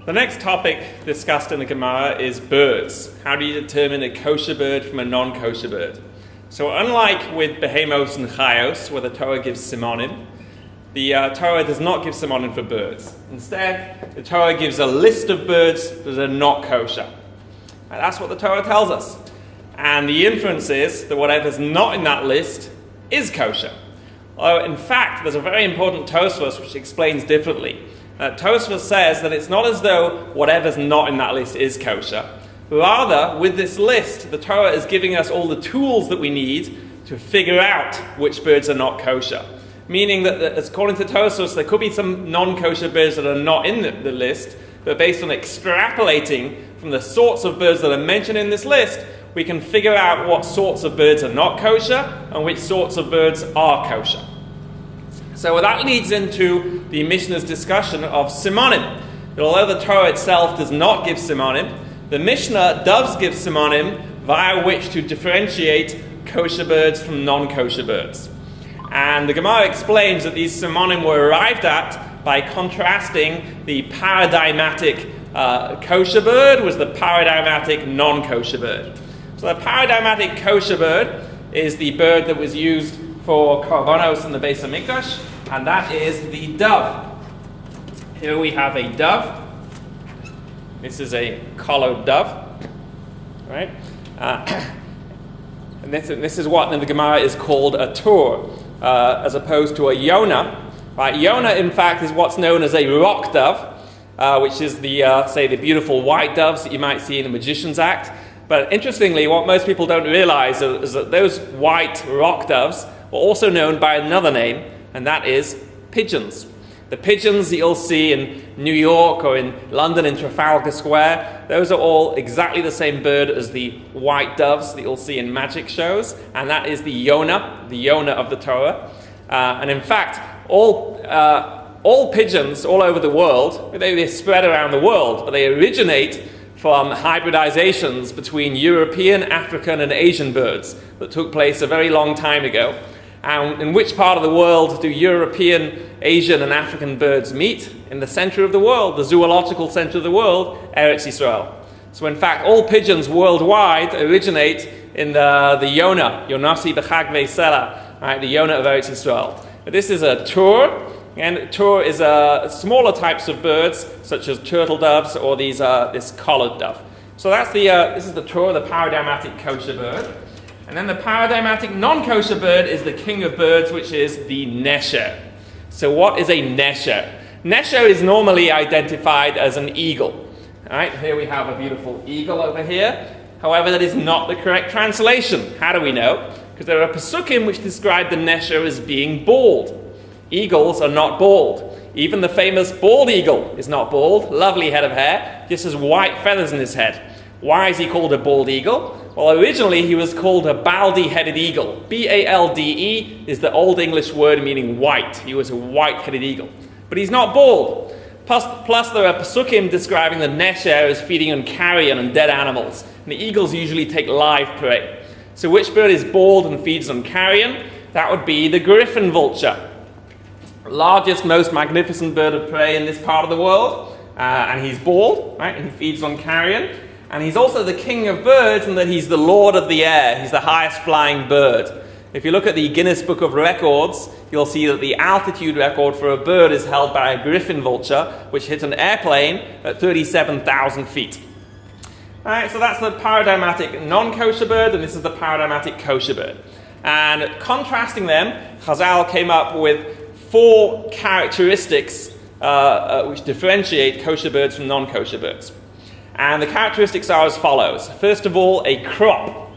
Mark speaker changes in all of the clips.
Speaker 1: The next topic discussed in the Gemara is birds. How do you determine a kosher bird from a non-kosher bird? So unlike with behemos and chayos, where the Torah gives simonim, the Torah does not give simonim for birds. Instead, the Torah gives a list of birds that are not kosher. And that's what the Torah tells us. And the inference is that whatever's not in that list is kosher. Although, in fact, there's a very important Tosfos which explains differently. Tosfos says that it's not as though whatever's not in that list is kosher. Rather, with this list, the Torah is giving us all the tools that we need to figure out which birds are not kosher. Meaning that, according to Tosfos, there could be some non-kosher birds that are not in the list, but based on extrapolating from the sorts of birds that are mentioned in this list, we can figure out what sorts of birds are not kosher and which sorts of birds are kosher. So that leads into the Mishnah's discussion of simonim. That although the Torah itself does not give simonim, the Mishnah does give simonim via which to differentiate kosher birds from non-kosher birds. And the Gemara explains that these simonim were arrived at by contrasting the paradigmatic kosher bird with the paradigmatic non-kosher bird. So the paradigmatic kosher bird is the bird that was used for korbanos in the Beis Hamikdash, and that is the dove. Here we have a dove. This is a collared dove, right? And this is what in the Gemara is called a tur, as opposed to a yona. Right? Yona, in fact, is what's known as a rock dove, which is the beautiful white doves that you might see in a magician's act. But interestingly, what most people don't realize is that those white rock doves were also known by another name, and that is pigeons. The pigeons that you'll see in New York or in London in Trafalgar Square, those are all exactly the same bird as the white doves that you'll see in magic shows, and that is the Yona of the Torah. And in fact, all pigeons all over the world, they spread around the world, but they originate from hybridizations between European, African, and Asian birds that took place a very long time ago. And in which part of the world do European, Asian, and African birds meet? In the center of the world, the zoological center of the world, Eretz Yisrael. So in fact, all pigeons worldwide originate in the Yona, Yonasi b'chag ve'sela, right, the Yona of Eretz Yisrael. But this is a tur, and tur is smaller types of birds, such as turtle doves or this collared dove. So that's this is the tur, the paradigmatic kosher bird. And then the paradigmatic non-kosher bird is the king of birds, which is the nesher. So what is a nesher? Nesher is normally identified as an eagle. All right, here we have a beautiful eagle over here. However, that is not the correct translation. How do we know? Because there are pasukim which describe the nesher as being bald. Eagles are not bald. Even the famous bald eagle is not bald. Lovely head of hair, just has white feathers in his head. Why is he called a bald eagle? Well, originally he was called a baldy-headed eagle. B-A-L-D-E is the Old English word meaning white. He was a white-headed eagle. But he's not bald. Plus there are pasukim describing the nesher as feeding on carrion and dead animals. And the eagles usually take live prey. So which bird is bald and feeds on carrion? That would be the griffin vulture. Largest, most magnificent bird of prey in this part of the world. And he's bald, right? And he feeds on carrion. And he's also the king of birds in that he's the lord of the air. He's the highest flying bird. If you look at the Guinness Book of Records, you'll see that the altitude record for a bird is held by a griffin vulture, which hit an airplane at 37,000 feet. All right, so that's the paradigmatic non-kosher bird, and this is the paradigmatic kosher bird. And contrasting them, Chazal came up with 4 characteristics which differentiate kosher birds from non-kosher birds. And the characteristics are as follows. First of all, a crop.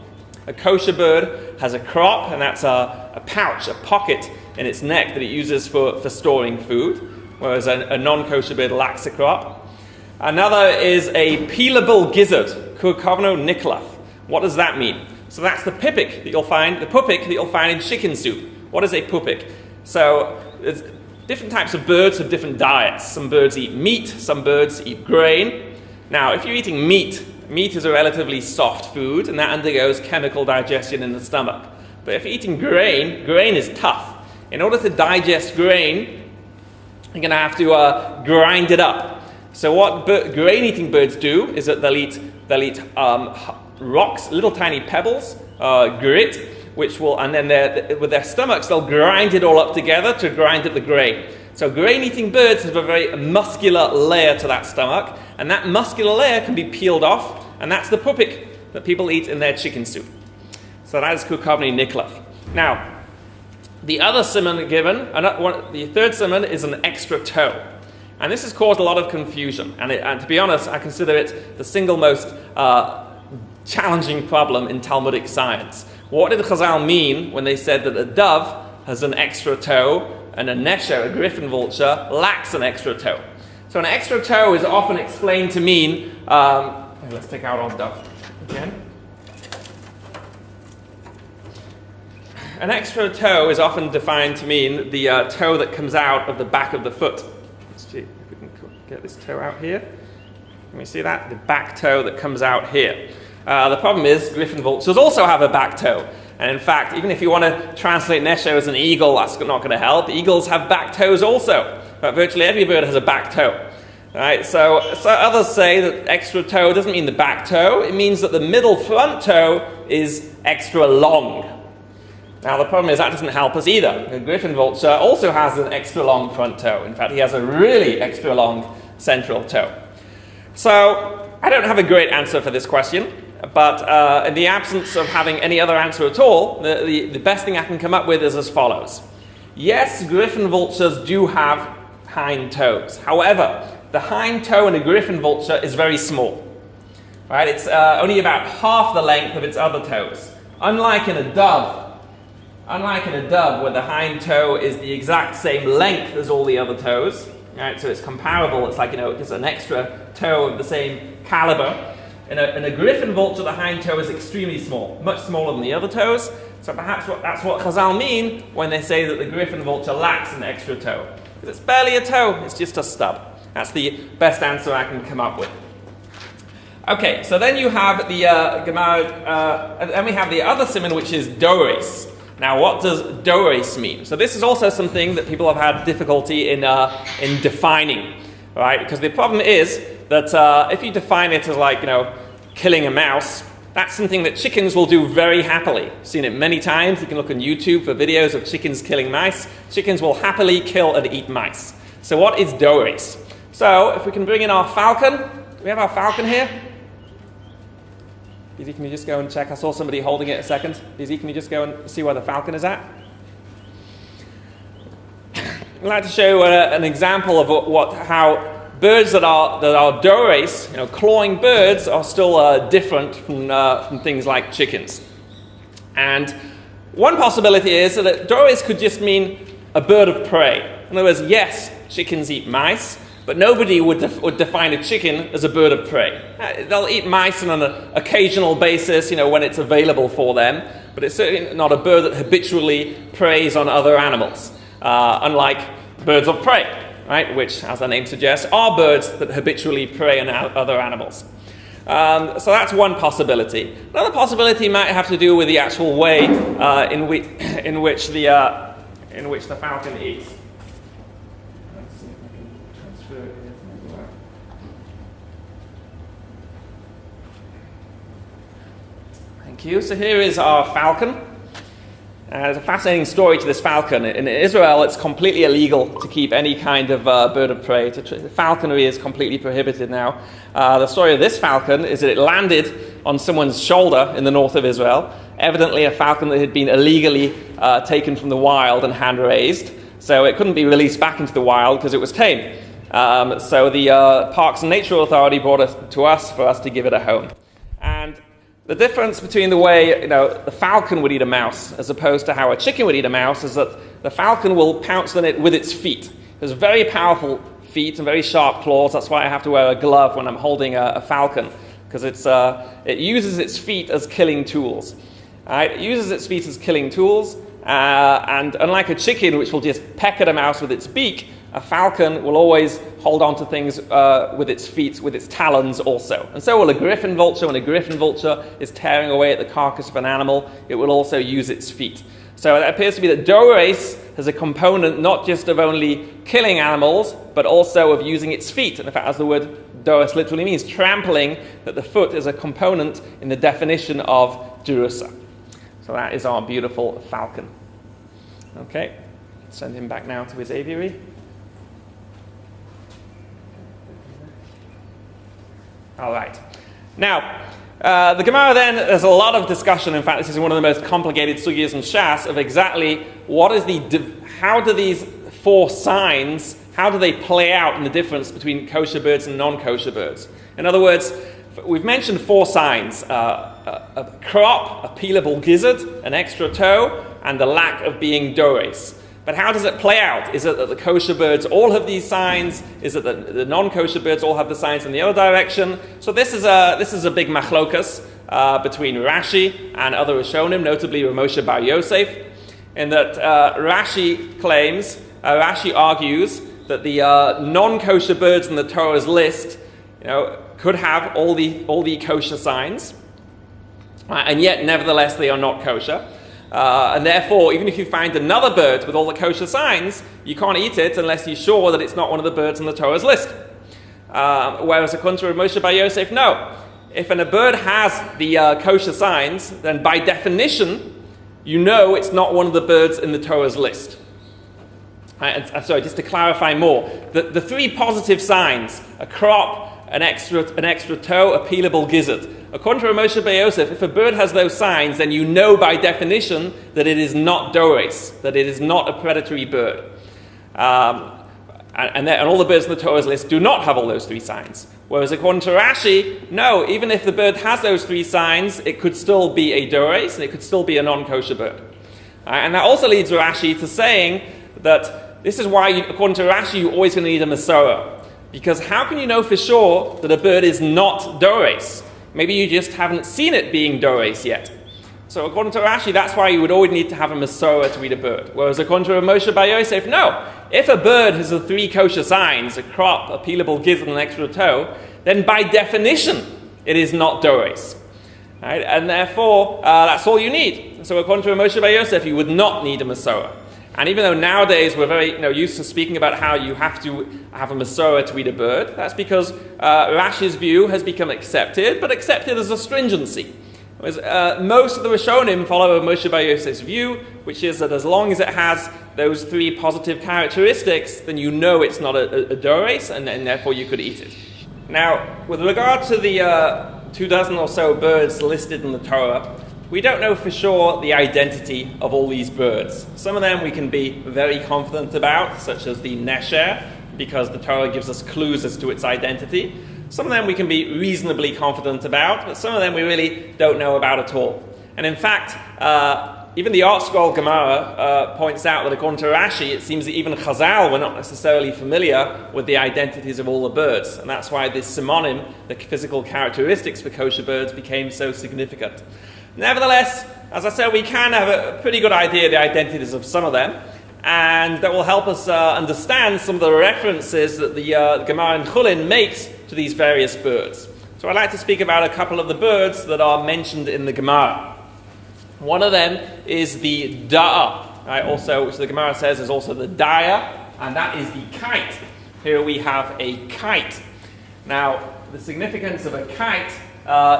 Speaker 1: A kosher bird has a crop, and that's a pouch, a pocket in its neck that it uses for storing food, whereas a non-kosher bird lacks a crop. Another is a peelable gizzard, kurkovno niklaf. What does that mean? So that's the pupik that you'll find in chicken soup. What is a pupik? So there's different types of birds have different diets. Some birds eat meat, some birds eat grain. Now, if you're eating meat is a relatively soft food, and that undergoes chemical digestion in the stomach. But if you're eating grain is tough. In order to digest grain, you're going to have to grind it up. So what grain-eating birds do is that they'll eat rocks, little tiny pebbles, grit, and then with their stomachs they'll grind it all up together to grind up the grain. So grain-eating birds have a very muscular layer to that stomach, and that muscular layer can be peeled off, and that's the pupik that people eat in their chicken soup. So that is kukavni niklaf. Now, the other simon given, the third simon is an extra toe. And this has caused a lot of confusion. And to be honest, I consider it the single most challenging problem in Talmudic science. What did Chazal mean when they said that a dove has an extra toe and a nesher, a griffin vulture, lacks an extra toe? So an extra toe is often explained to mean, let's take out our dove again. An extra toe is often defined to mean the toe that comes out of the back of the foot. Let's see if we can get this toe out here. Can we see that? The back toe that comes out here. The problem is griffin vultures also have a back toe. And in fact, even if you want to translate nesher as an eagle, that's not going to help. Eagles have back toes also. But virtually every bird has a back toe. Right? So others say that extra toe doesn't mean the back toe. It means that the middle front toe is extra long. Now the problem is that doesn't help us either. The griffin vulture also has an extra long front toe. In fact, he has a really extra long central toe. So I don't have a great answer for this question, but in the absence of having any other answer at all, the best thing I can come up with is as follows. Yes, griffin vultures do have hind toes. However, the hind toe in a griffin vulture is very small. Right? It's only about half the length of its other toes. Unlike in a dove, where the hind toe is the exact same length as all the other toes, right? So it's comparable. It's like, just an extra toe of the same caliber. In a griffin vulture, the hind toe is extremely small, much smaller than the other toes. So perhaps that's what Chazal mean when they say that the griffin vulture lacks an extra toe. Because it's barely a toe, it's just a stub. That's the best answer I can come up with. Okay, so then you have the Gemara, and then we have the other simon, which is dores. Now, what does dores mean? So this is also something that people have had difficulty in defining, right? Because the problem is that if you define it as killing a mouse, that's something that chickens will do very happily. I've seen it many times. You can look on YouTube for videos of chickens killing mice. Chickens will happily kill and eat mice. So what is dores? So if we can bring in our falcon. Do we have our falcon here? Izzy, can you just go and check? I saw somebody holding it a second. Izzy, can you just go and see where the falcon is at? I'd like to show an example of how birds that are dores, clawing birds, are still different from things like chickens. And one possibility is that dores could just mean a bird of prey. In other words, yes, chickens eat mice, but nobody would define a chicken as a bird of prey. They'll eat mice on an occasional basis, when it's available for them, but it's certainly not a bird that habitually preys on other animals, unlike birds of prey, right? Which, as their name suggests, are birds that habitually prey on other animals. So that's one possibility. Another possibility might have to do with the actual way in which the falcon eats. Thank you. So here is our falcon. There's a fascinating story to this falcon. In Israel, it's completely illegal to keep any kind of bird of prey. Falconry is completely prohibited now. The story of this falcon is that it landed on someone's shoulder in the north of Israel, evidently a falcon that had been illegally taken from the wild and hand-raised, so it couldn't be released back into the wild because it was tame. So the Parks and Nature Authority brought it to us for us to give it a home. And the difference between the way the falcon would eat a mouse as opposed to how a chicken would eat a mouse is that the falcon will pounce on it with its feet. It has very powerful feet and very sharp claws. That's why I have to wear a glove when I'm holding a falcon, because it uses its feet as killing tools. It uses its feet as killing tools, and unlike a chicken, which will just peck at a mouse with its beak, a falcon will always hold on to things with its feet, with its talons also. And so will a griffin vulture. When a griffin vulture is tearing away at the carcass of an animal, it will also use its feet. So it appears to be that dores has a component not just of only killing animals, but also of using its feet. And in fact, as the word doros literally means, trampling, that the foot is a component in the definition of Jerusa. So that is our beautiful falcon. Okay, send him back now to his aviary. All right. Now, the Gemara then, there's a lot of discussion. In fact, this is one of the most complicated sugyas in Shas of exactly what is how do these four signs, how do they play out in the difference between kosher birds and non-kosher birds? In other words, we've mentioned four signs: a crop, a peelable gizzard, an extra toe, and the lack of being dores. But how does it play out? Is it that the kosher birds all have these signs? Is it that the non-kosher birds all have the signs in the other direction? So this is a big machlokas between Rashi and other Rishonim, notably Ramosha Bar Yosef, in that Rashi argues that the non-kosher birds in the Torah's list, could have all the kosher signs, and yet nevertheless they are not kosher. And therefore, even if you find another bird with all the kosher signs, you can't eat it unless you're sure that it's not one of the birds on the Torah's list. Whereas according to Moshe Bar Yosef, no. If a bird has the kosher signs, then by definition, you know it's not one of the birds in the Torah's list. And sorry, just to clarify more, the three positive signs, a crop, an extra toe, a peelable gizzard. According to Moshe Bar Yosef, if a bird has those signs, then you know by definition that it is not dores, that it is not a predatory bird. And all the birds in the Torah's list do not have all those three signs. Whereas according to Rashi, no, even if the bird has those three signs, it could still be a dores, and it could still be a non-kosher bird. And that also leads Rashi to saying that this is why, according to Rashi, you're always going to need a Masorah. Because how can you know for sure that a bird is not dores? Maybe you just haven't seen it being dores yet. So according to Rashi, that's why you would always need to have a Masorah to eat a bird. Whereas according to Moshe Bar Yosef, no. If a bird has the three kosher signs, a crop, a peelable gizzard, and an extra toe, then by definition, it is not dores. Right? And therefore, that's all you need. So according to Moshe Bar Yosef, you would not need a Masorah. And even though nowadays we're very used to speaking about how you have to have a Masorah to eat a bird, that's because Rashi's view has become accepted, but accepted as a stringency. Most of the Rishonim follow Moshe Bar Yosef's view, which is that as long as it has those three positive characteristics, then you know it's not a dores, and therefore you could eat it. Now, with regard to the 24 or so birds listed in the Torah, we don't know for sure the identity of all these birds. Some of them we can be very confident about, such as the nesher, because the Torah gives us clues as to its identity. Some of them we can be reasonably confident about, but some of them we really don't know about at all. And in fact, even the Art Scroll Gemara points out that according to Rashi, it seems that even Chazal were not necessarily familiar with the identities of all the birds. And that's why this simonim, the physical characteristics for kosher birds, became so significant. Nevertheless, as I said, we can have a pretty good idea of the identities of some of them, and that will help us understand some of the references that the Gemara in Chullin makes to these various birds. So I'd like to speak about a couple of the birds that are mentioned in the Gemara. One of them is the da'a, right? Also, which the Gemara says is also the daya, and that is the kite. Here we have a kite. Now, the significance of a kite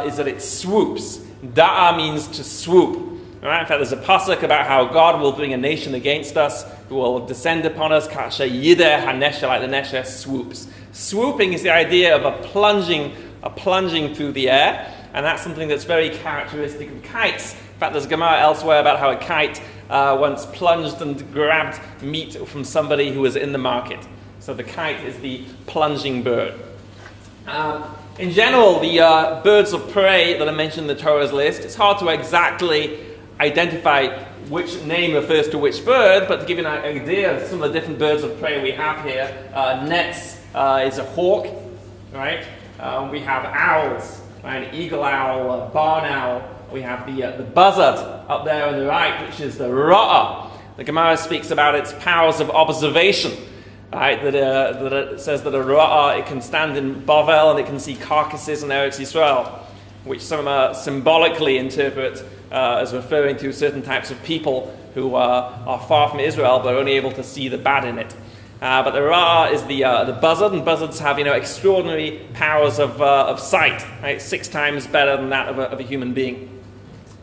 Speaker 1: is that it swoops. Da'a means to swoop. Right? In fact, there's a pasuk about how God will bring a nation against us who will descend upon us. Kasha yideh hanesha, like the nesher swoops. Swooping is the idea of a plunging through the air, and that's something that's very characteristic of kites. In fact, there's a Gemara elsewhere about how a kite once plunged and grabbed meat from somebody who was in the market. So the kite is the plunging bird. In general, the birds of prey that are mentioned in the Torah's list, it's hard to exactly identify which name refers to which bird, but to give you an idea of some of the different birds of prey we have here, Netz is a hawk, right? We have owls, right? An eagle owl, a barn owl. We have the buzzard up there on the right, which is the ra'ah. The Gemara speaks about its powers of observation. Right, that it says that a ra'ah, it can stand in Bavel and it can see carcasses in Eretz Yisrael, which some symbolically interpret as referring to certain types of people who are far from Israel but are only able to see the bad in it. But the Ra is the buzzard, and buzzards have extraordinary powers of sight, right? 6 times better than that of a human being.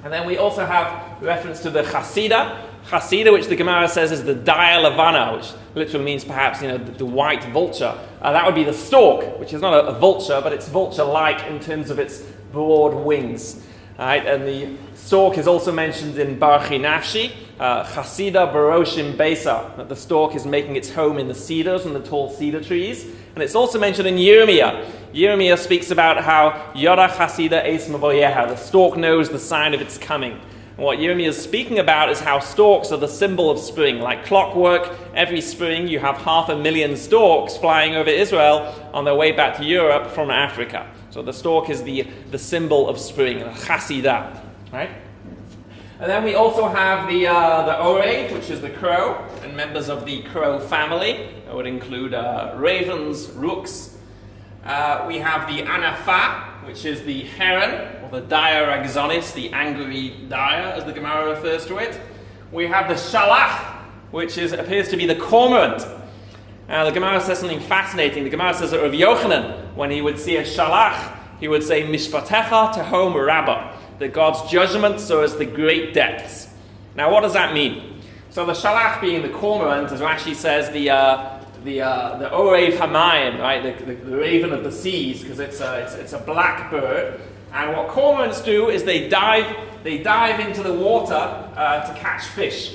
Speaker 1: And then we also have reference to the Chasida, which the Gemara says is the Daya Lavana, which literally means perhaps the white vulture. That would be the stork, which is not a vulture, but it's vulture-like in terms of its broad wings. Right? And the stork is also mentioned in Barchi Nafshi, Chasida Baroshim Besa, that the stork is making its home in the cedars and the tall cedar trees. And it's also mentioned in Yirmiyah. Yirmiyah speaks about how Yoda Chasida Eis Mavoyeha, the stork knows the sign of its coming. And what Yirmiyah is speaking about is how storks are the symbol of spring. Like clockwork, every spring you have 500,000 storks flying over Israel on their way back to Europe from Africa. So the stork is the symbol of spring, the Chasida, right? And then we also have the Orev, which is the crow, and members of the crow family. That would include ravens, rooks. We have the Anafa, which is the heron, or the Daya Ragzonis, the angry Daya, as the Gemara refers to it. We have the Shalach, which appears to be the cormorant. The Gemara says something fascinating. The Gemara says that Rav Yochanan, when he would see a Shalach, he would say, Mishpatecha Tehom Rabbah, that God's judgments are as the great depths. Now, what does that mean? So the Shalach being the cormorant, as Rashi says, the Orev Hamayim, right, the raven of the seas, because it's a black bird. And what cormorants do is they dive into the water to catch fish.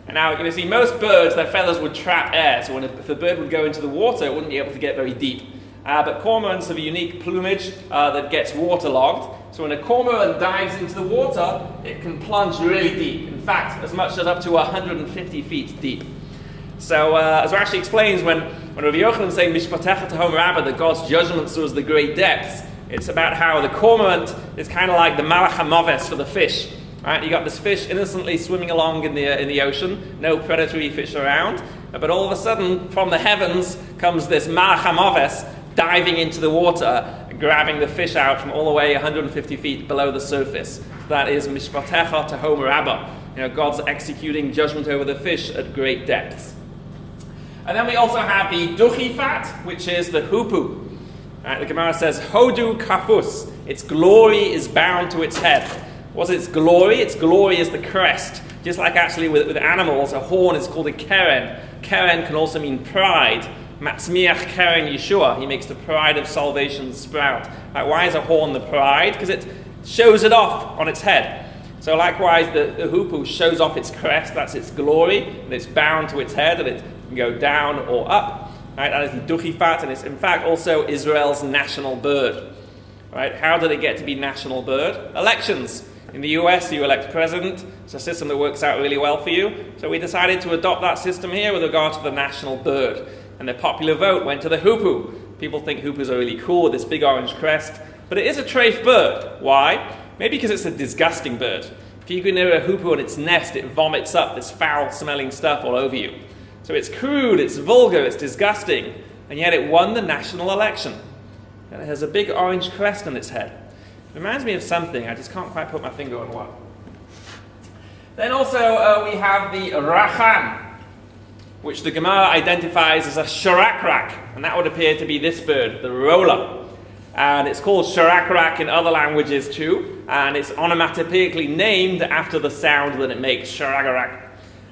Speaker 1: And now, you see, most birds, their feathers would trap air, so if the bird would go into the water, it wouldn't be able to get very deep. But cormorants have a unique plumage that gets waterlogged. So when a cormorant dives into the water, it can plunge really deep. In fact, as much as up to 150 feet deep. So, as Rashi explains, when Rav Yochanan is saying Mishpatecha Tehom Rabbah, that God's judgments are as the great depths, it's about how the cormorant is kind of like the Malach HaMoves for the fish. Right? You got this fish innocently swimming along in the ocean, no predatory fish around, but all of a sudden, from the heavens comes this Malach HaMoves diving into the water, grabbing the fish out from all the way 150 feet below the surface. That is Mishpatecha Tehom Rabbah. God's executing judgment over the fish at great depths. And then we also have the Duchifat, which is the Hupu. The Gemara says, Hodu Kafus, its glory is bound to its head. What's its glory? Its glory is the crest. Just like actually with animals, a horn is called a keren. Keren can also mean pride. Matzmiach keren Yeshua, he makes the pride of salvation sprout. Why is a horn the pride? Because it shows it off on its head. So likewise, the Hupu shows off its crest, that's its glory, and it's bound to its head, and it can go down or up. Right? That is the Duchifat, and it's in fact also Israel's national bird. Right? How did it get to be national bird? Elections. In the US, you elect president. It's a system that works out really well for you. So we decided to adopt that system here with regard to the national bird. And the popular vote went to the Hupu. People think Hupus are really cool with this big orange crest. But it is a treif bird. Why? Maybe because it's a disgusting bird. If you go near a Hupu and its nest, it vomits up this foul-smelling stuff all over you. So it's crude, it's vulgar, it's disgusting. And yet it won the national election. And it has a big orange crest on its head. It reminds me of something, I just can't quite put my finger on what. Then also we have the Rachan, which the Gemara identifies as a sharakrak, and that would appear to be this bird, the roller. And it's called sharakrak in other languages too, and it's onomatopoeically named after the sound that it makes, sharagarak.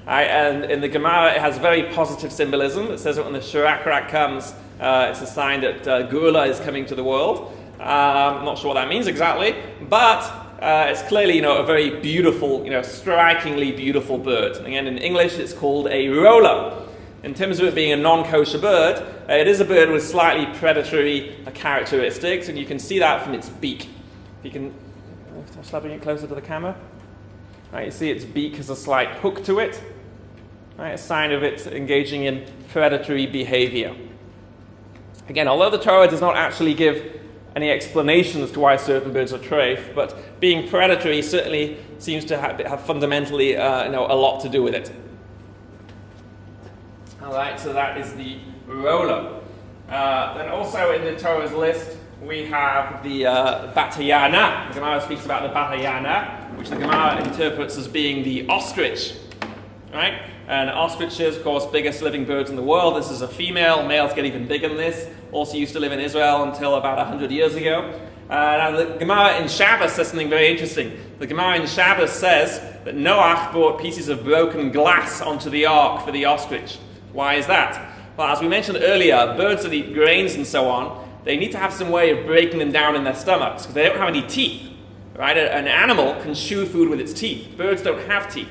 Speaker 1: And in the Gemara it has very positive symbolism. It says that when the sharakrak comes, it's a sign that Geula is coming to the world. I'm not sure what that means exactly, but it's clearly, a very beautiful, strikingly beautiful bird. And again, in English, it's called a roller. In terms of it being a non-kosher bird, it is a bird with slightly predatory characteristics, and you can see that from its beak. If you can, slapping it closer to the camera. Right, you see its beak has a slight hook to it. Right, a sign of it engaging in predatory behavior. Again, although the Torah does not actually give any explanation as to why certain birds are treif, but being predatory certainly seems to have fundamentally a lot to do with it. All right, so that is the roller. Then also in the Torah's list, we have the Batayana. The Gemara speaks about the Batayana, which the Gemara interprets as being the ostrich. right? And ostriches, of course, biggest living birds in the world. This is a female. Males get even bigger than this. Also used to live in Israel until about 100 years ago. Now the Gemara in Shabbos says something very interesting. The Gemara in Shabbos says that Noach brought pieces of broken glass onto the ark for the ostrich. Why is that? Well, as we mentioned earlier, birds that eat grains and so on, they need to have some way of breaking them down in their stomachs because they don't have any teeth. Right? An animal can chew food with its teeth. Birds don't have teeth.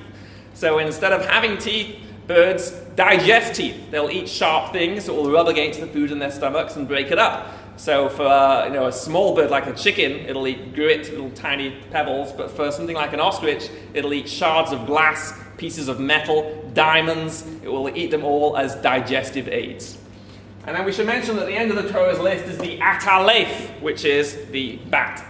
Speaker 1: So instead of having teeth, birds digest teeth. They'll eat sharp things that will rub against the food in their stomachs and break it up. So for a small bird like a chicken, it'll eat grit, little tiny pebbles. But for something like an ostrich, it'll eat shards of glass, pieces of metal, diamonds. It will eat them all as digestive aids. And then we should mention that at the end of the Torah's list is the atalef, which is the bat.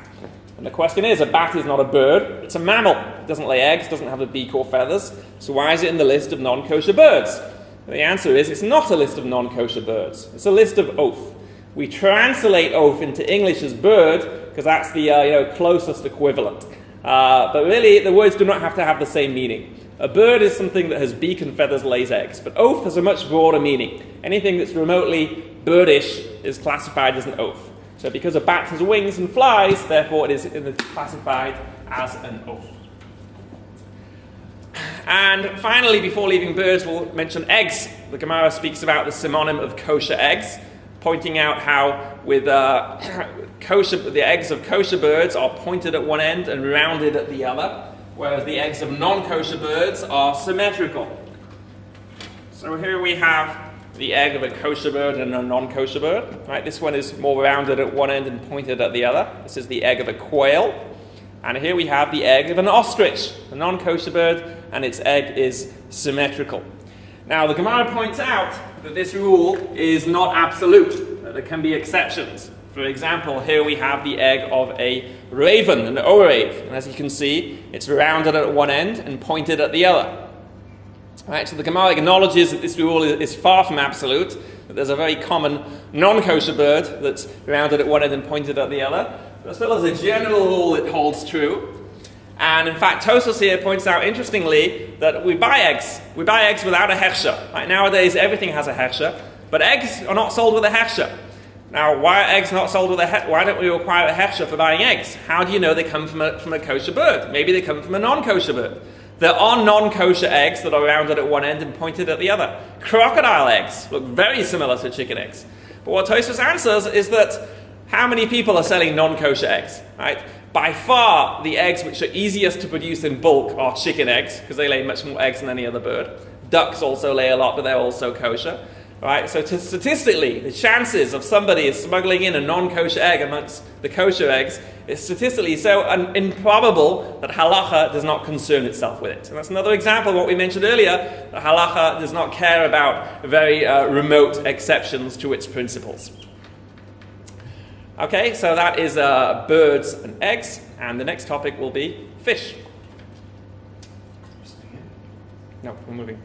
Speaker 1: And the question is, a bat is not a bird, it's a mammal. It doesn't lay eggs, doesn't have a beak or feathers. So why is it in the list of non-kosher birds? And the answer is, it's not a list of non-kosher birds. It's a list of oaf. We translate oaf into English as bird, because that's the closest equivalent. But really, the words do not have to have the same meaning. A bird is something that has beak and feathers, lays eggs. But oaf has a much broader meaning. Anything that's remotely birdish is classified as an oaf. So because a bat has wings and flies, therefore it is classified as an oaf. And finally, before leaving birds, we'll mention eggs. The Gemara speaks about the simonim of kosher eggs, pointing out how with the eggs of kosher birds are pointed at one end and rounded at the other, whereas the eggs of non-kosher birds are symmetrical. So here we have the egg of a kosher bird and a non-kosher bird. Right? This one is more rounded at one end and pointed at the other. This is the egg of a quail. And here we have the egg of an ostrich, a non-kosher bird, and its egg is symmetrical. Now the Gemara points out that this rule is not absolute, that there can be exceptions. For example, here we have the egg of a raven, an orave. And as you can see, it's rounded at one end and pointed at the other. Right, so the Gemara acknowledges that this rule is far from absolute, that there's a very common non-kosher bird that's rounded at one end and pointed at the other, but still as a general rule it holds true. And in fact, Tosfos here points out interestingly that we buy eggs. We buy eggs without a hechsher. Right, nowadays everything has a hechsher, but eggs are not sold with a hechsher. Now, why are eggs not sold with a hechsher? Why don't we require a hechsher for buying eggs? How do you know they come from a kosher bird? Maybe they come from a non-kosher bird. There are non-kosher eggs that are rounded at one end and pointed at the other. Crocodile eggs look very similar to chicken eggs. But what Tosfos answers is that how many people are selling non-kosher eggs? Right? By far, the eggs which are easiest to produce in bulk are chicken eggs, because they lay much more eggs than any other bird. Ducks also lay a lot, but they're also kosher. Right? So statistically, the chances of somebody smuggling in a non-kosher egg amongst the kosher eggs is statistically so improbable that halacha does not concern itself with it. And that's another example of what we mentioned earlier, that halacha does not care about very remote exceptions to its principles. Okay, so that is birds and eggs, and the next topic will be fish. No, we're moving.